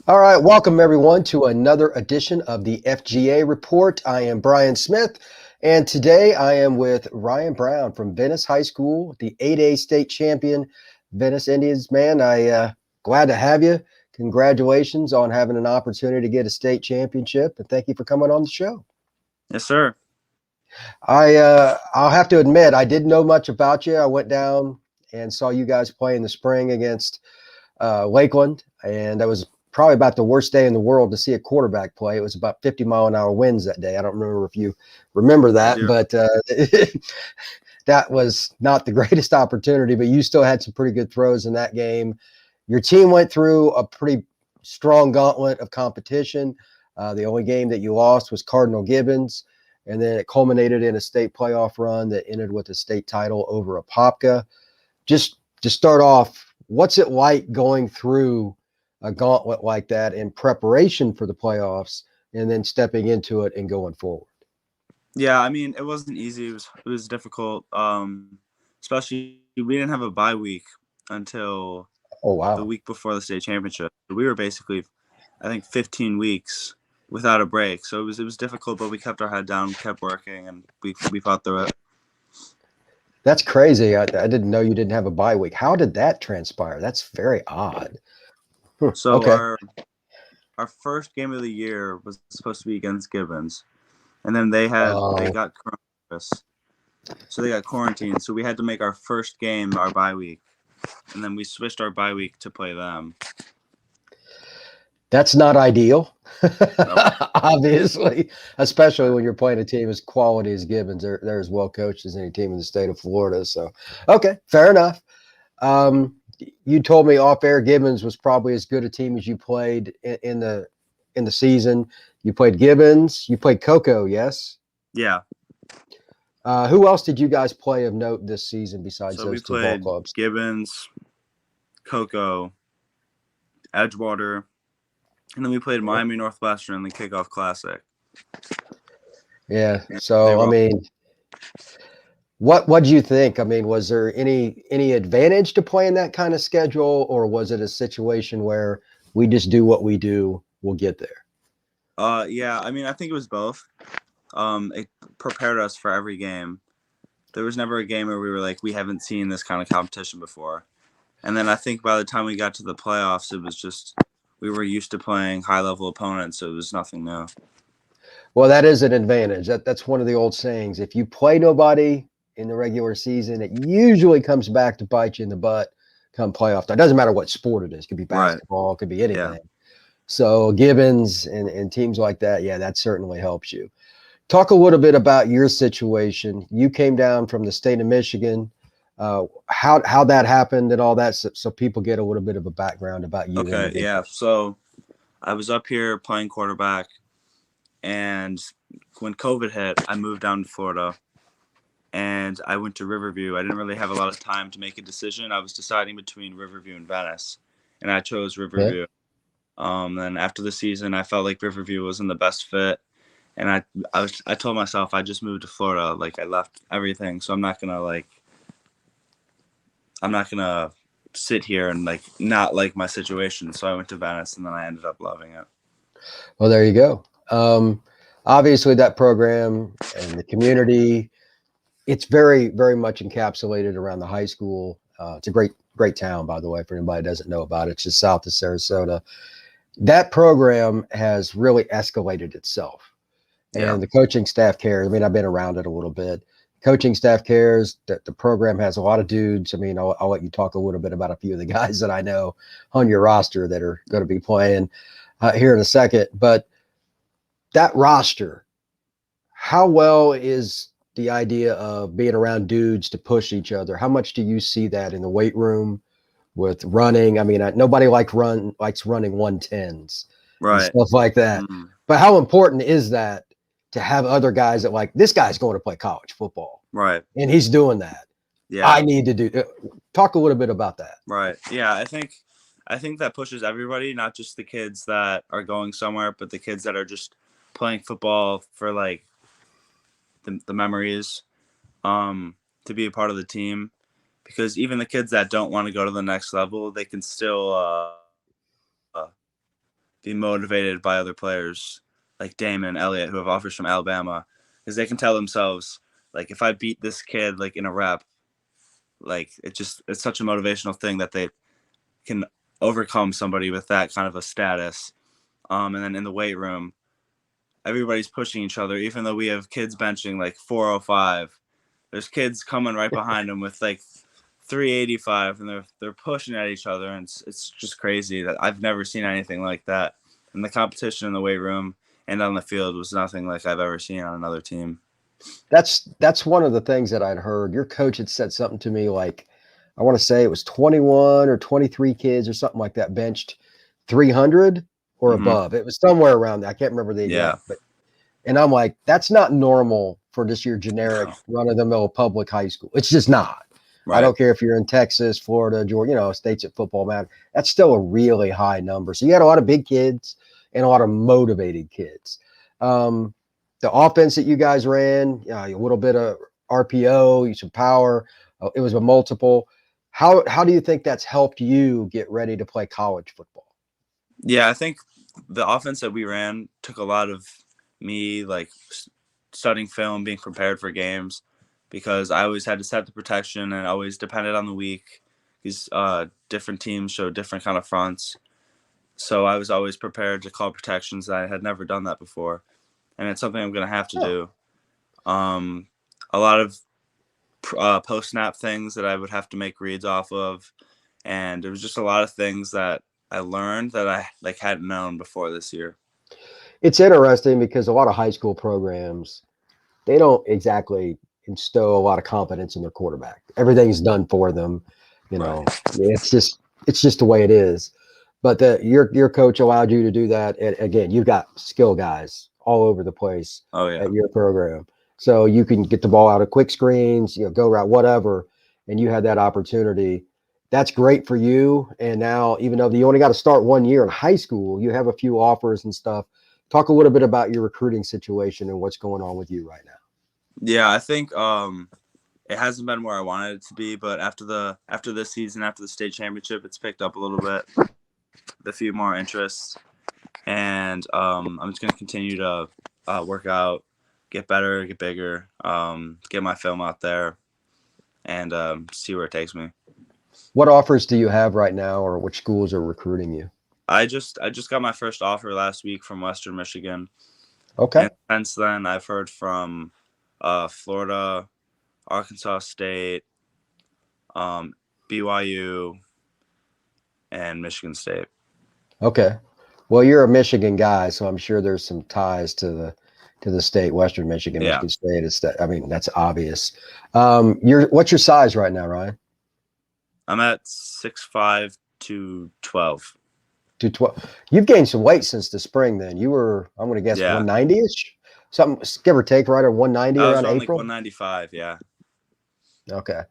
All right, welcome everyone to another edition of the FGA Report. I am Brian Smith, and today I am with Ryan Browne from Venice High School, the 8A state champion, Venice Indians. Man, glad to have you. Congratulations on having an opportunity to get a state championship, and thank you for coming on the show. Yes, sir. I'll have to admit I didn't know much about you. I went down and saw you guys play in the spring against Lakeland, and that was probably about the worst day in the world to see a quarterback play. It was about 50-mile-an-hour winds that day. I don't remember if you remember I that, do. but that was not the greatest opportunity. But you still had some pretty good throws in that game. Your team went through a pretty strong gauntlet of competition. The only game that you lost was Cardinal Gibbons, and then it culminated in a state playoff run that ended with a state title over Apopka. Just to start off, what's it like going through a gauntlet like that in preparation for the playoffs and then stepping into it and going forward? Yeah, I mean, it wasn't easy. It was difficult. Especially we didn't have a bye week until Oh, the wow. week before the state championship. We were basically, I think, 15 weeks without a break. So it was difficult, but we kept our head down, kept working, and we fought through it. That's crazy. I didn't know you didn't have a bye week. How did that transpire? That's very odd. So Okay. our first game of the year was supposed to be against Gibbons, and then they Oh, got coronavirus, so they got quarantined. So we had to make our first game our bye week, and then we switched our bye week to play them. that's not ideal. Nope. Obviously, especially Right. when you're playing a team as quality as Gibbons. They're as well coached as any team in the state of Florida. So, okay, fair enough. Um, you told me off air Gibbons was probably as good a team as you played in the season. You played Gibbons. You played Coco, yes. Yeah. Who else did you guys play of note this season besides So we those two ball played clubs? Gibbons, Cocoa, Edgewater, and then we played Yeah. Miami Northwestern in the Kickoff Classic. Yeah. And they So were I all, mean, what do you think? I mean, was there any advantage to playing that kind of schedule, or was it a situation where we just do what we do, we'll get there? yeah, I mean, I think it was both. It prepared us for every game. There was never a game where we were like, we haven't seen this kind of competition before. And then I think by the time we got to the playoffs, it was just we were used to playing high level opponents, so it was nothing new. Well, that is an advantage. That's one of the old sayings. If you play nobody in the regular season, it usually comes back to bite you in the butt come playoff time. It doesn't matter what sport it is. It could be Right. basketball, it could be Yeah. anything. So Gibbons and teams like that, yeah, that certainly helps you. Talk a little bit about your situation. You came down from the state of Michigan. How that happened and all that, so people get a little bit of a background about you Okay. Yeah. individually. So I was up here playing quarterback, and when COVID hit, I moved down to Florida and I went to Riverview. I didn't really have a lot of time to make a decision. I was deciding between Riverview and Venice, and I chose Yeah. Riverview. Then after the season, I felt like Riverview wasn't the best fit, and I told myself I just moved to Florida. Like I left everything, so I'm not gonna sit here and like not like my situation. So I went to Venice, and then I ended up loving it. Well, there you go. Obviously, that program and the community, it's very, very much encapsulated around the high school. It's a great town, by the way, for anybody that doesn't know about it. It's just south of Sarasota. That program has really escalated itself, Yeah. and the coaching staff cares. I mean, I've been around it a little bit. Coaching staff cares that the program has a lot of dudes. I mean, I'll let you talk a little bit about a few of the guys that I know on your roster that are going to be playing here in a second. But that roster, how well is the idea of being around dudes to push each other? How much do you see that in the weight room with running? I mean, nobody likes running 110s and Right. stuff like that. Mm, But how important is that to have other guys that like this guy's going to play college football right. and he's doing that? I Yeah. need to do talk a little bit about that. Right. Yeah. I think that pushes everybody, not just the kids that are going somewhere, but the kids that are just playing football for like the memories, um, to be a part of the team. Because even the kids that don't want to go to the next level, they can still be motivated by other players like Damon and Elliott who have offers from Alabama, because they can tell themselves, like, if I beat this kid like in a rep, like it's such a motivational thing that they can overcome somebody with that kind of a status. And then in the weight room, everybody's pushing each other, even though we have kids benching like 405. There's kids coming right behind them with like 385, and they're pushing at each other, and it's just crazy. That I've never seen anything like that. And the competition in the weight room and on the field was nothing like I've ever seen on another team. That's one of the things that I'd heard. Your coach had said something to me like, I want to say it was 21 or 23 kids or something like that benched 300 or Mm-hmm. above. It was somewhere around that. I can't remember the Yeah. exact, and I'm like, that's not normal for just your generic run of the mill public high school. It's just not. Right. I don't care if you're in Texas, Florida, Georgia, states that football matter. That's still a really high number. So you had a lot of big kids and a lot of motivated kids. The offense that you guys ran, a little bit of RPO, some power. It was a multiple. How do you think that's helped you get ready to play college football? Yeah, I think the offense that we ran took a lot of me like studying film, being prepared for games, because I always had to set the protection and always depended on the week. These different teams show different kind of fronts, so I was always prepared to call protections. I had never done that before, and it's something I'm going to have to do. A lot of post snap things that I would have to make reads off of, and there was just a lot of things that I learned that I hadn't known before this year. It's interesting because a lot of high school programs, they don't exactly instill a lot of confidence in their quarterback. Everything's done for them. Right. It's just the way it is. But your coach allowed you to do that. And again, you've got skill guys all over the place Oh yeah. at your program. So you can get the ball out of quick screens, go route, whatever, and you had that opportunity. That's great for you. And now, even though you only got to start 1 year in high school, you have a few offers and stuff. Talk a little bit about your recruiting situation and what's going on with you right now. Yeah, I think it hasn't been where I wanted it to be, but after this season, after the state championship, it's picked up a little bit, a few more interests, and I'm just gonna continue to work out, get better, get bigger, get my film out there, and see where it takes me. What offers do you have right now, or which schools are recruiting you? I just got my first offer last week from Western Michigan. Okay. And since then, I've heard from Florida, Arkansas State, BYU, and Michigan State. Okay. Well, you're a Michigan guy, so I'm sure there's some ties to the state, Western Michigan, Yeah. Michigan State. That's obvious. What's your size right now, Ryan? I'm at 6'5" to 12. 212. You've gained some weight since the spring. Then you were, I'm going to guess, 190ish, something, give or take, right? Or 190 I was around on April. Like 195. Yeah. Okay.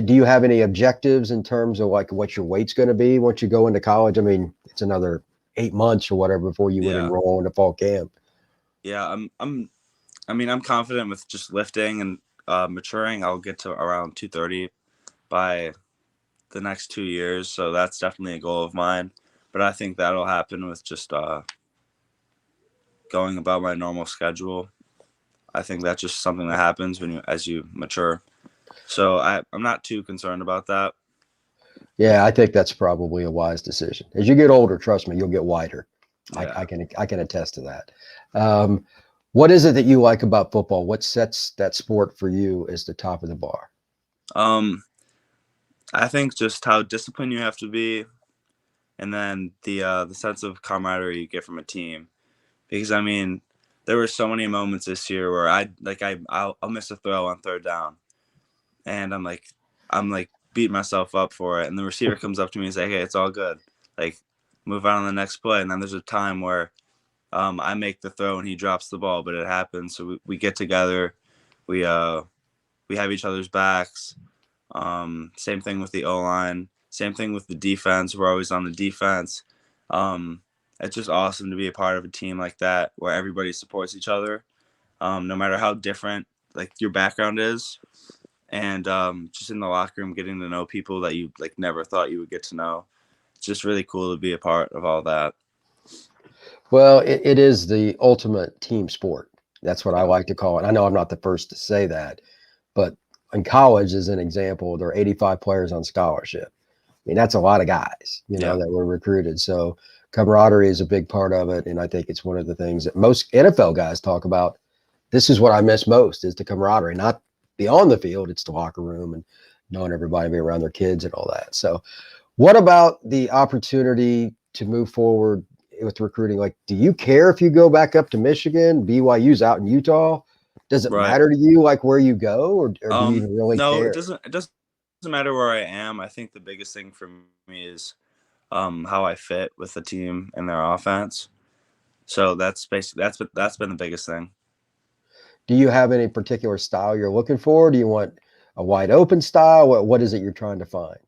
Do you have any objectives in terms of like what your weight's going to be once you go into college? I mean, it's another 8 months or whatever before you would enroll into fall camp. Yeah, I'm confident with just lifting and maturing. I'll get to around 230 by the next 2 years, so that's definitely a goal of mine. But I think that'll happen with just going about my normal schedule. I think that's just something that happens as you mature. So I'm not too concerned about that. Yeah, I think that's probably a wise decision. As you get older, trust me, you'll get wider. Yeah. I can attest to that. What is it that you like about football? What sets that sport for you as the top of the bar? I think just how disciplined you have to be, and then the sense of camaraderie you get from a team. Because I mean, there were so many moments this year where I'll miss a throw on third down, and I'm like beating myself up for it, and the receiver comes up to me and says, "Hey, it's all good. Like, move on to the next play." And then there's a time where I make the throw and he drops the ball, but it happens. So we get together, we have each other's backs. Same thing with the O-line. Same thing with the defense. We're always on the defense. It's just awesome to be a part of a team like that where everybody supports each other, no matter how different like your background is. And just in the locker room, getting to know people that you like never thought you would get to know. just really cool to be a part of all that. Well, it is the ultimate team sport. That's what I Yeah. like to call it. I know I'm not the first to say that, but in college, as an example, there are 85 players on scholarship. I mean, that's a lot of guys, Yeah. that were recruited. So camaraderie is a big part of it. And I think it's one of the things that most NFL guys talk about. This is what I miss most is the camaraderie, not the on the field. It's the locker room and knowing everybody be around their kids and all that. So what about the opportunity to move forward with recruiting? Like, do you care if you go back up to Michigan? BYU's out in Utah. Does it Right. matter to you like where you go, or do you even really No, care? it doesn't matter where I am. I think the biggest thing for me is how I fit with the team and their offense. So that's basically that's been the biggest thing. Do you have any particular style you're looking for? Do you want a wide open style? What is it you're trying to find?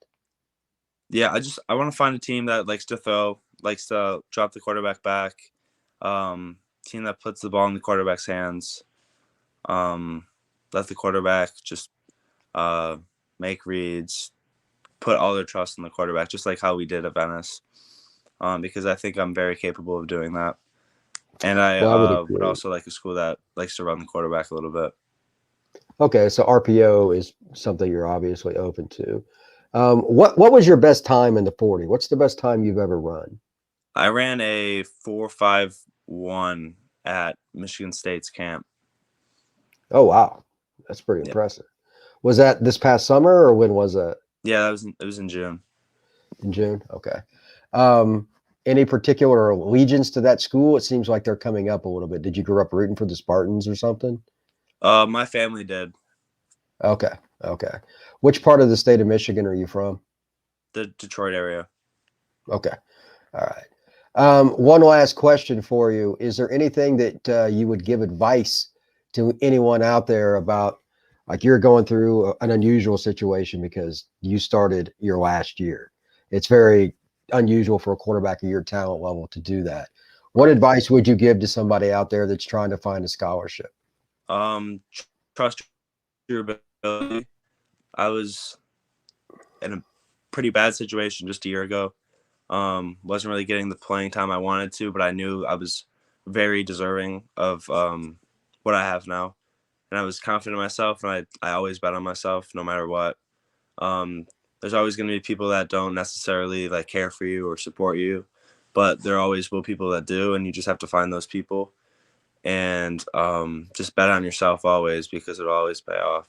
Yeah, I want to find a team that likes to throw, likes to drop the quarterback back, team that puts the ball in the quarterback's hands, let the quarterback just uh, make reads, put all their trust in the quarterback, just like how we did at Venice. Because I think I'm very capable of doing that, and I Well, I would would agree. also like a school that likes to run the quarterback a little bit. Okay, so RPO is something you're obviously open to. What was your best time in the 40? What's the best time you've ever run? I ran a 4.51 at Michigan State's camp. Oh wow, that's pretty Yeah, impressive. Was that this past summer or when was that? yeah, it was in June. In June? Okay. Um, any particular allegiance to that school? It seems like they're coming up a little bit. Did you grow up rooting for the Spartans or something? My family did. Okay. Okay. Which part of the state of Michigan are you from? The Detroit area. Okay. All right. One last question for you. Is there anything that you would give advice to anyone out there about, like you're going through an unusual situation because you started your last year? It's very unusual for a quarterback of your talent level to do that. What Right. advice would you give to somebody out there that's trying to find a scholarship? Trust your ability. I was in a pretty bad situation just a year ago. Wasn't really getting the playing time I wanted to, but I knew I was very deserving of what I have now, and I was confident in myself, and I always bet on myself no matter what. Um, there's always going to be people that don't necessarily like care for you or support you, but there always will people that do, and you just have to find those people and just bet on yourself always because it'll always pay off.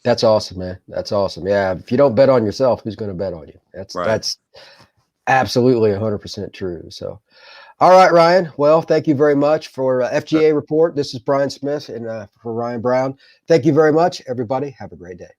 That's awesome, man. That's awesome. Yeah. If you don't bet on yourself, who's going to bet on you? That's Right. that's absolutely 100% true. So, all right, Ryan. Well, thank you very much for FGA Report. This is Brian Smith and for Ryan Browne. Thank you very much, everybody. Have a great day.